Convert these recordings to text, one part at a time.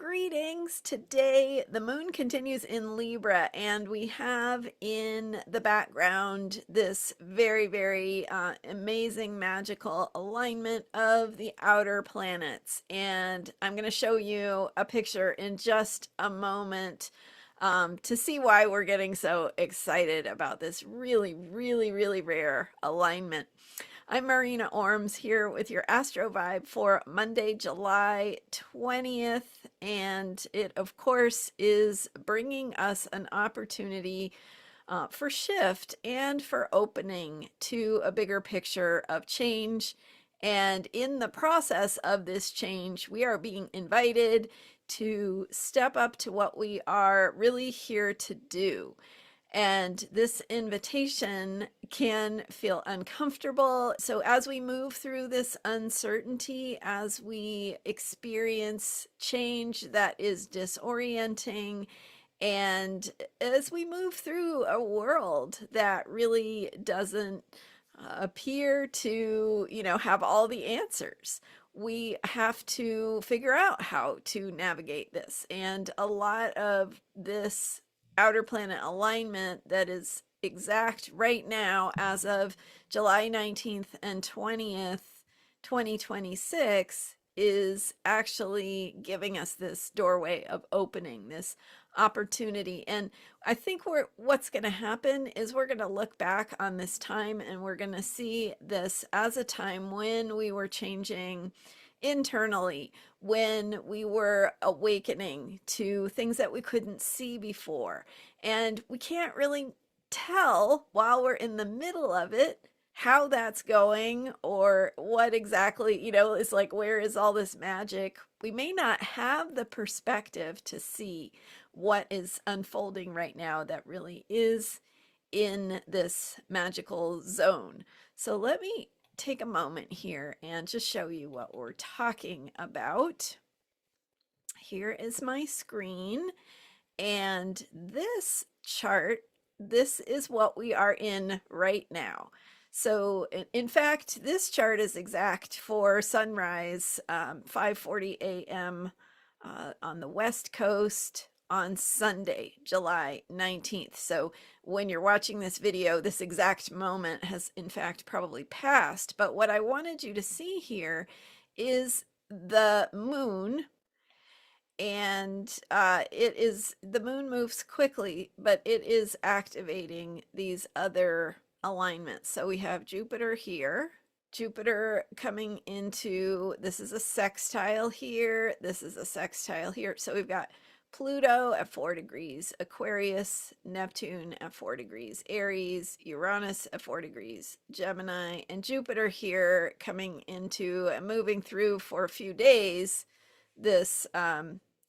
Greetings. Today, the moon continues in Libra, and we have in the background this very amazing magical alignment of the outer planets. And I'm going to show you a picture in just a moment to see why we're getting so excited about this really rare alignment. I'm Marina Orms here with your Astro Vibe for Monday, July 20th. And it, of course, is bringing us an opportunity for shift and for opening to a bigger picture of change. And in the process of this change, we are being invited to step up to what we are really here to do. And this invitation can feel uncomfortable. So, as we move through this uncertainty, as we experience change that is disorienting, and as we move through a world that really doesn't appear to, have all the answers, we have to figure out how to navigate this. And a lot of this outer planet alignment that is exact right now as of July 19th and 20th, 2026 is actually giving us this doorway of opening, this opportunity. And I think what's going to happen is we're going to look back on this time and we're going to see this as a time when we were changing internally, when we were awakening to things that we couldn't see before. And we can't really tell while we're in the middle of it how that's going or what exactly, is like, where is all this magic? We may not have the perspective to see what is unfolding right now that really is in this magical zone. So let me take a moment here and just show you what we're talking about. Here is my screen, and this chart, this is what we are in right now. So in fact, this chart is exact for sunrise, 5:40 a.m. On the West Coast on Sunday, July 19th. So when you're watching this video, this exact moment has in fact probably passed. But what I wanted you to see here is the moon. And the moon moves quickly, but it is activating these other alignments. So we have Jupiter here, Jupiter coming into, this is a sextile here, this is a sextile here. So we've got Pluto at 4 degrees, Aquarius, Neptune at 4 degrees, Aries, Uranus at 4 degrees, Gemini, and Jupiter here coming into and moving through for a few days this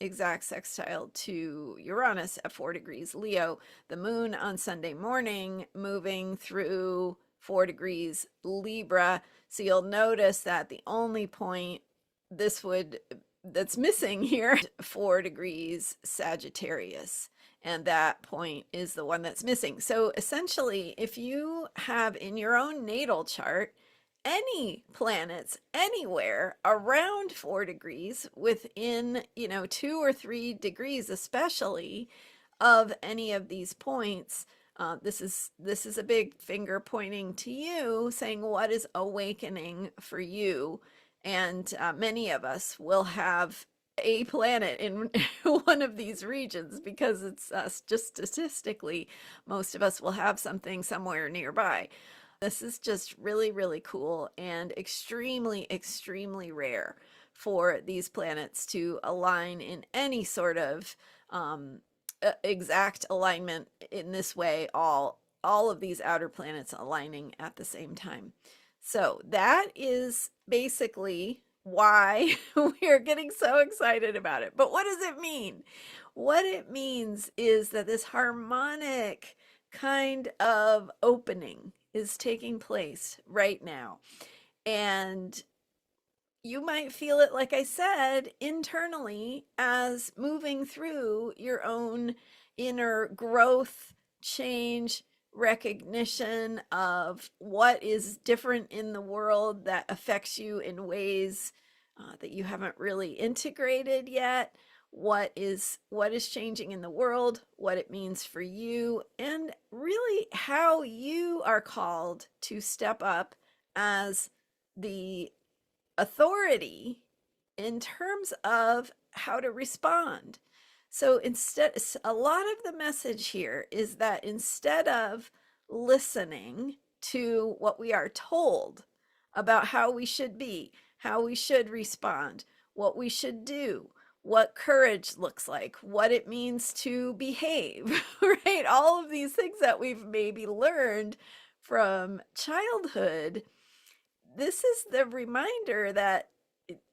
exact sextile to Uranus at 4 degrees Leo. The moon on Sunday morning moving through 4 degrees Libra. So you'll notice that the only point that's missing here, 4 degrees Sagittarius, and that point is the one that's missing. So essentially, if you have in your own natal chart any planets anywhere around 4 degrees within 2 or 3 degrees especially of any of these points, this is a big finger pointing to you, saying what is awakening for you. And many of us will have a planet in one of these regions because it's just statistically, most of us will have something somewhere nearby. This is just really cool and extremely rare for these planets to align in any sort of exact alignment in this way, all of these outer planets aligning at the same time. So that is basically why we are getting so excited about it. But what does it mean? What it means is that this harmonic kind of opening is taking place right now. And you might feel it, like I said, internally as moving through your own inner growth, change, recognition of what is different in the world that affects you in ways that you haven't really integrated yet, what is changing in the world, what it means for you, and really how you are called to step up as the authority in terms of how to respond. So instead, a lot of the message here is that instead of listening to what we are told about how we should be, how we should respond, what we should do, what courage looks like, what it means to behave, right? All of these things that we've maybe learned from childhood, this is the reminder that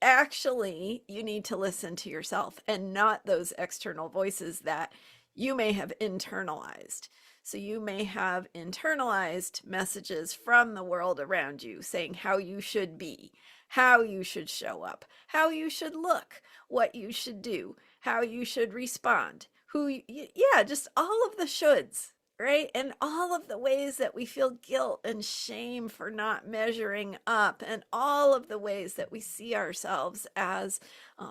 actually you need to listen to yourself and not those external voices that you may have internalized. So you may have internalized messages from the world around you saying how you should be, how you should show up, how you should look, what you should do, how you should respond, yeah, just all of the shoulds, right? And all of the ways that we feel guilt and shame for not measuring up, and all of the ways that we see ourselves as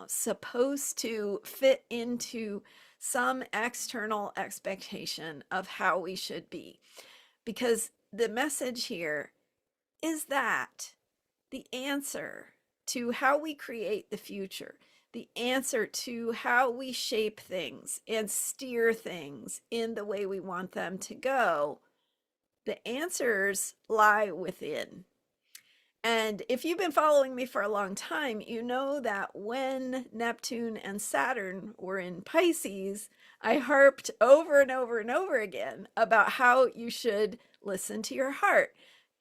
supposed to fit into some external expectation of how we should be. Because the message here is that the answer to how we create the future, the answer to how we shape things and steer things in the way we want them to go, the answers lie within. And if you've been following me for a long time, you know that when Neptune and Saturn were in Pisces, I harped over and over and over again about how you should listen to your heart,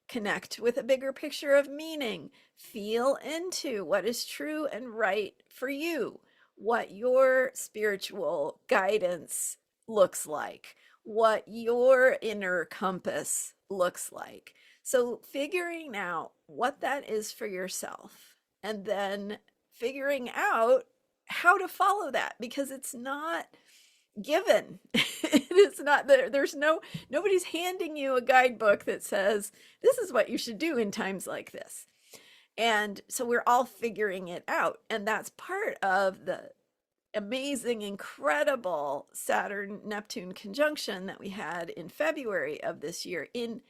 connect with a bigger picture of meaning, feel into what is true and right for you, what your spiritual guidance looks like, what your inner compass looks like. So figuring out what that is for yourself, and then figuring out how to follow that, because it's not given. It is not there. Nobody's handing you a guidebook that says this is what you should do in times like this. And so we're all figuring it out. And that's part of the amazing, incredible Saturn Neptune conjunction that we had in February of this year in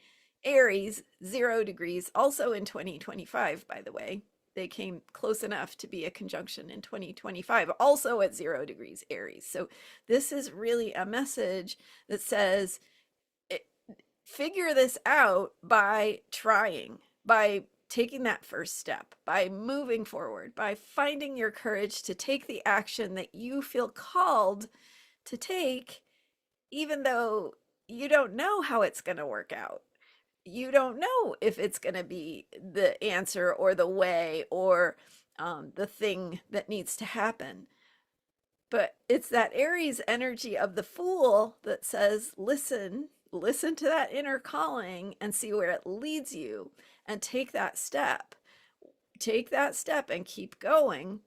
Aries, 0 degrees, also in 2025, by the way. They came close enough to be a conjunction in 2025, also at 0 degrees Aries. So this is really a message that says, figure this out by trying, by taking that first step, by moving forward, by finding your courage to take the action that you feel called to take, even though you don't know how it's going to work out. You don't know if it's going to be the answer or the way or the thing that needs to happen. But it's that Aries energy of the Fool that says, listen to that inner calling and see where it leads you, and take that step. Take that step and keep going,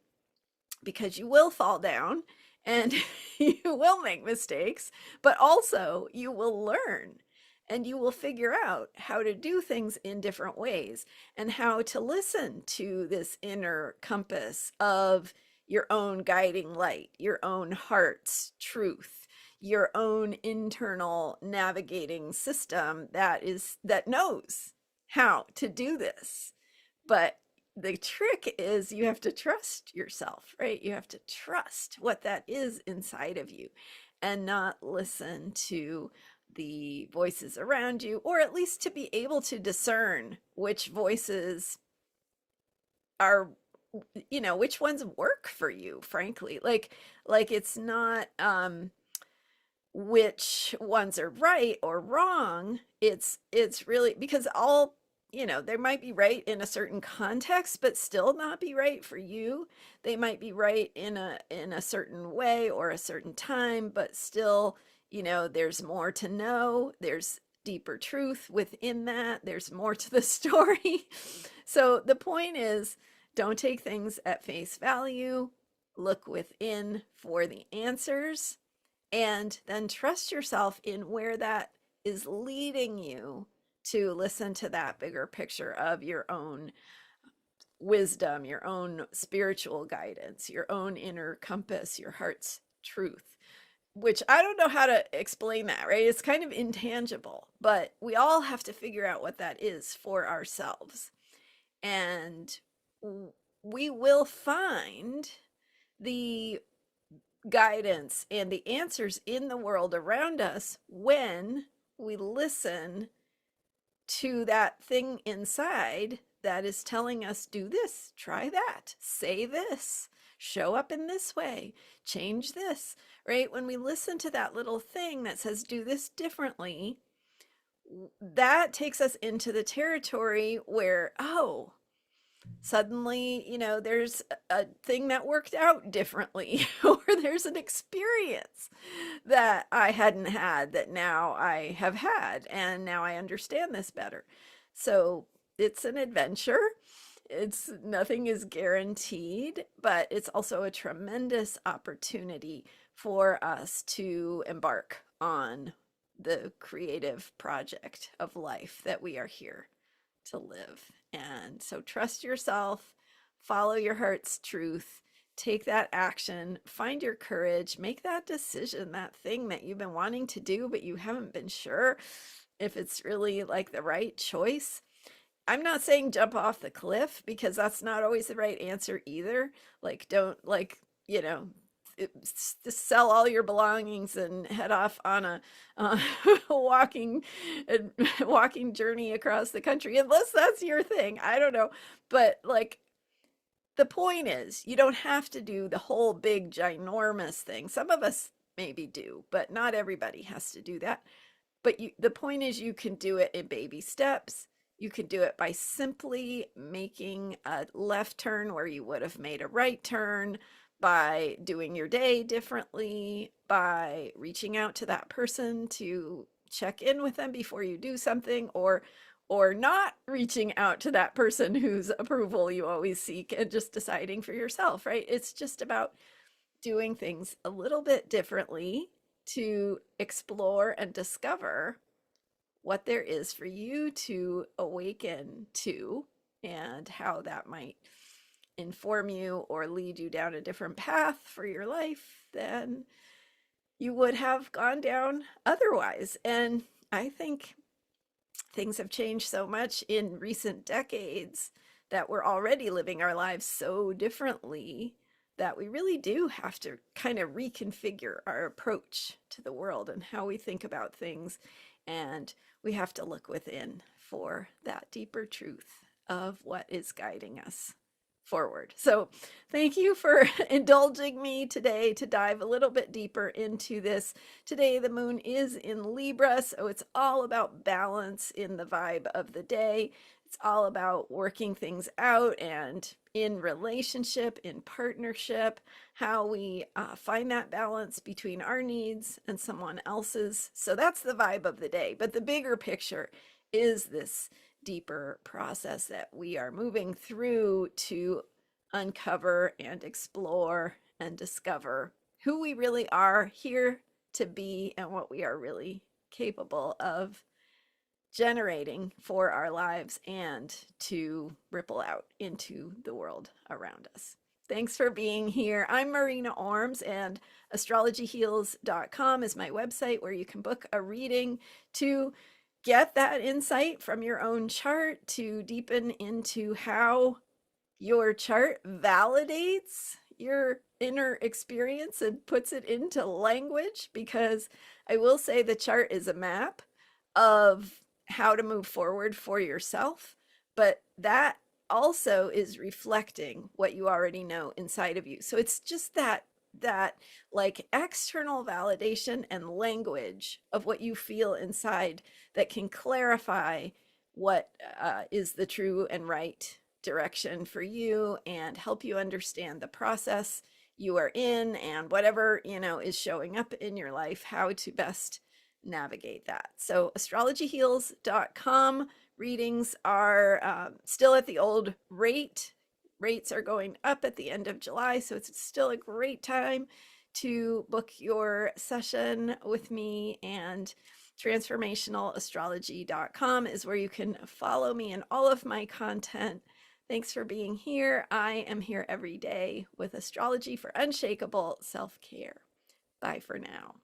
because you will fall down and you will make mistakes, but also you will learn. And you will figure out how to do things in different ways, and how to listen to this inner compass of your own guiding light, your own heart's truth, your own internal navigating system that knows how to do this. But the trick is you have to trust yourself, right? You have to trust what that is inside of you, and not listen to the voices around you, or at least to be able to discern which voices are, which ones work for you, frankly. Like it's not which ones are right or wrong. It's really, because all, they might be right in a certain context, but still not be right for you. They might be right in a certain way or a certain time, but still, there's more to know. There's deeper truth within that. There's more to the story. So the point is, don't take things at face value. Look within for the answers, and then trust yourself in where that is leading you to listen to that bigger picture of your own wisdom, your own spiritual guidance, your own inner compass, your heart's truth, which I don't know how to explain that, right? It's kind of intangible, but we all have to figure out what that is for ourselves. And we will find the guidance and the answers in the world around us when we listen to that thing inside that is telling us, do this, try that, say this, show up in this way, change this, right? When we listen to that little thing that says, do this differently, that takes us into the territory where, oh, suddenly, there's a thing that worked out differently, or there's an experience that I hadn't had that now I have had, and now I understand this better. So it's an adventure. Nothing is guaranteed, but it's also a tremendous opportunity for us to embark on the creative project of life that we are here to live. And so trust yourself, follow your heart's truth, take that action, find your courage, make that decision, that thing that you've been wanting to do, but you haven't been sure if it's really like the right choice. I'm not saying jump off the cliff, because that's not always the right answer either. Like, don't sell all your belongings and head off on a walking journey across the country, unless that's your thing. I don't know, but like, the point is, you don't have to do the whole big ginormous thing. Some of us maybe do, but not everybody has to do that. But the point is, you can do it in baby steps. You can do it by simply making a left turn where you would have made a right turn, by doing your day differently, by reaching out to that person to check in with them before you do something, or not reaching out to that person whose approval you always seek, and just deciding for yourself, right? It's just about doing things a little bit differently to explore and discover what there is for you to awaken to, and how that might inform you or lead you down a different path for your life than you would have gone down otherwise. And I think things have changed so much in recent decades that we're already living our lives so differently that we really do have to kind of reconfigure our approach to the world and how we think about things. And we have to look within for that deeper truth of what is guiding us forward. So thank you for indulging me today to dive a little bit deeper into this. Today the moon is in Libra, so it's all about balance in the vibe of the day. It's all about working things out, and in relationship, in partnership, how we find that balance between our needs and someone else's. So that's the vibe of the day. But the bigger picture is this deeper process that we are moving through to uncover and explore and discover who we really are here to be, and what we are really capable of generating for our lives and to ripple out into the world around us. Thanks for being here. I'm Marina Orms, and astrologyheals.com is my website where you can book a reading to get that insight from your own chart, to deepen into how your chart validates your inner experience and puts it into language. Because I will say the chart is a map of how to move forward for yourself, but that also is reflecting what you already know inside of you. So it's just that like external validation and language of what you feel inside that can clarify what is the true and right direction for you, and help you understand the process you are in, and whatever is showing up in your life, how to best navigate that. So astrologyheals.com readings are still at the old rate. Rates are going up at the end of July, so it's still a great time to book your session with me. And transformationalastrology.com is where you can follow me and all of my content. Thanks for being here. I am here every day with astrology for unshakable self care. Bye for now.